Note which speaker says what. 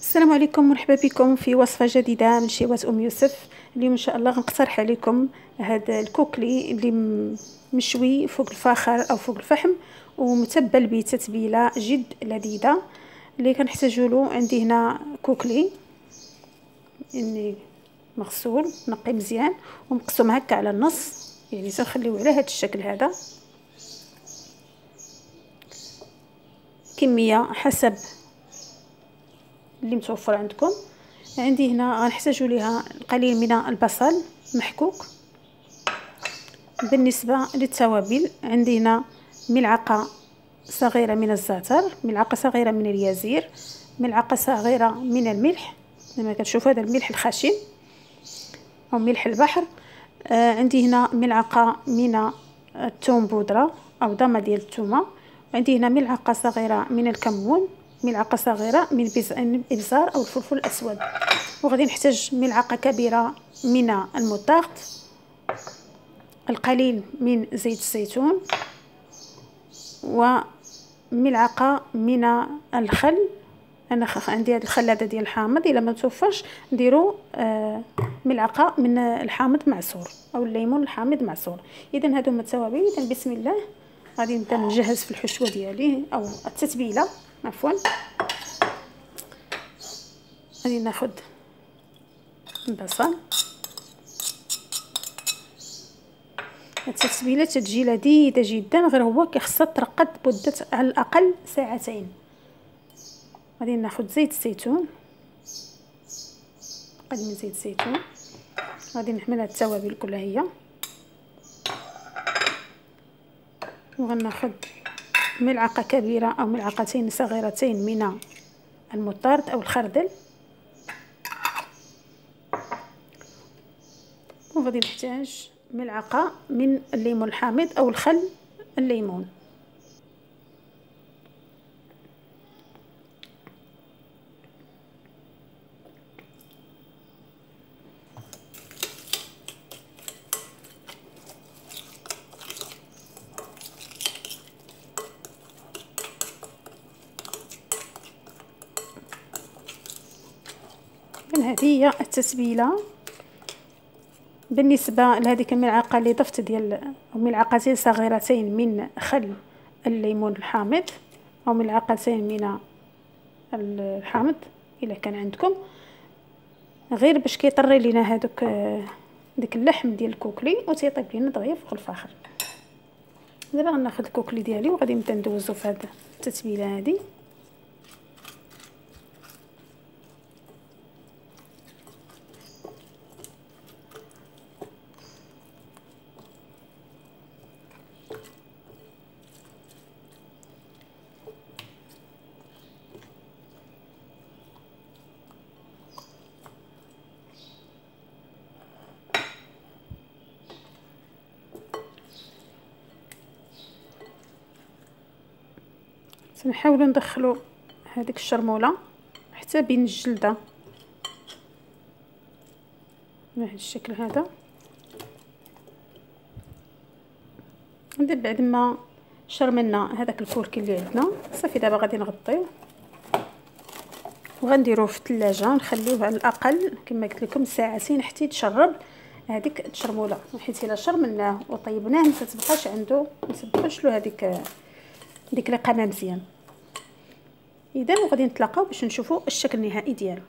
Speaker 1: السلام عليكم، مرحبا بكم في وصفة جديدة من شيوات يوسف. اليوم ان شاء الله غنقترح عليكم هذا الكوكلي اللي مشوي فوق الفخار او فوق الفحم ومتبل بتتبيله جد لذيذه. اللي كنحتاجو له عندي هنا كوكلي اني مغسول نقي مزيان ومقسوم هكا على النص، يعني تنخليوه على هذا الشكل هذا. كميه حسب اللي متوفر عندكم. عندي هنا غنحتاجوا ليها القليل من البصل محكوك. بالنسبه للتوابل عندي هنا ملعقه صغيره من الزعتر، ملعقه صغيره من اليازير، ملعقه صغيره من الملح كما كتشوفوا، هذا الملح الخشن او ملح البحر. عندي هنا ملعقه من الثوم بودره او ضمه ديال الثومه. عندي هنا ملعقه صغيره من الكمون، ملعقه صغيره من الابزار او الفلفل الاسود، وغادي نحتاج ملعقه كبيره من المطاط، القليل من زيت الزيتون، وملعقه من الخل. انا عندي هذا الخل هذا ديال الحامض، الا ما توفرش نديروا ملعقه من الحامض معصور او الليمون الحامض معصور. اذا هادو هما التوابل. اذا بسم الله غادي نبدا نجهز في الحشوه ديالي او التتبيله عفوا. غادي ناخذ البصل. التتبيله تتجي لذيذه جدا، غير هو كيخصها ترقد بمده على الاقل ساعتين. غادي ناخذ زيت الزيتون، قليل من زيت الزيتون. غادي نحمل هاد التوابل كلها هي، وغناخذ ملعقه كبيره او ملعقتين صغيرتين من المطارد او الخردل، وغادي نحتاج ملعقه من الليمون الحامض او الخل الليمون. هذه هي التتبيله. بالنسبه لهذيك الملعقه اللي ضفت ديال او ملعقتين صغيرتين من خل الليمون الحامض او ملعقتين من الحامض الا كان عندكم، غير باش كيطري لينا هذوك ديك اللحم ديال الكوكلي وتيطيب لينا دغيا فوق الفخر. دابا غناخذ الكوكلي ديالي وغادي نبدا ندوزو في هذه التتبيله هذه. نحاولوا ندخلوا هذيك الشرموله حتى بين الجلده بهذا الشكل هذا. دابا بعد ما شرملنا هذاك الكركي اللي عندنا صافي، دابا غادي نغطيوه وغنديروه في الثلاجه، نخليوه على الاقل كما قلت لكم ساعتين حتى يتشرب هذيك الشرموله، حيت الا شرملناه وطيبناه ما تتبقاش عنده، ما تبقاش له ديك القامه مزيان. اذا وغادي نتلاقاو باش نشوفوا الشكل النهائي ديالو.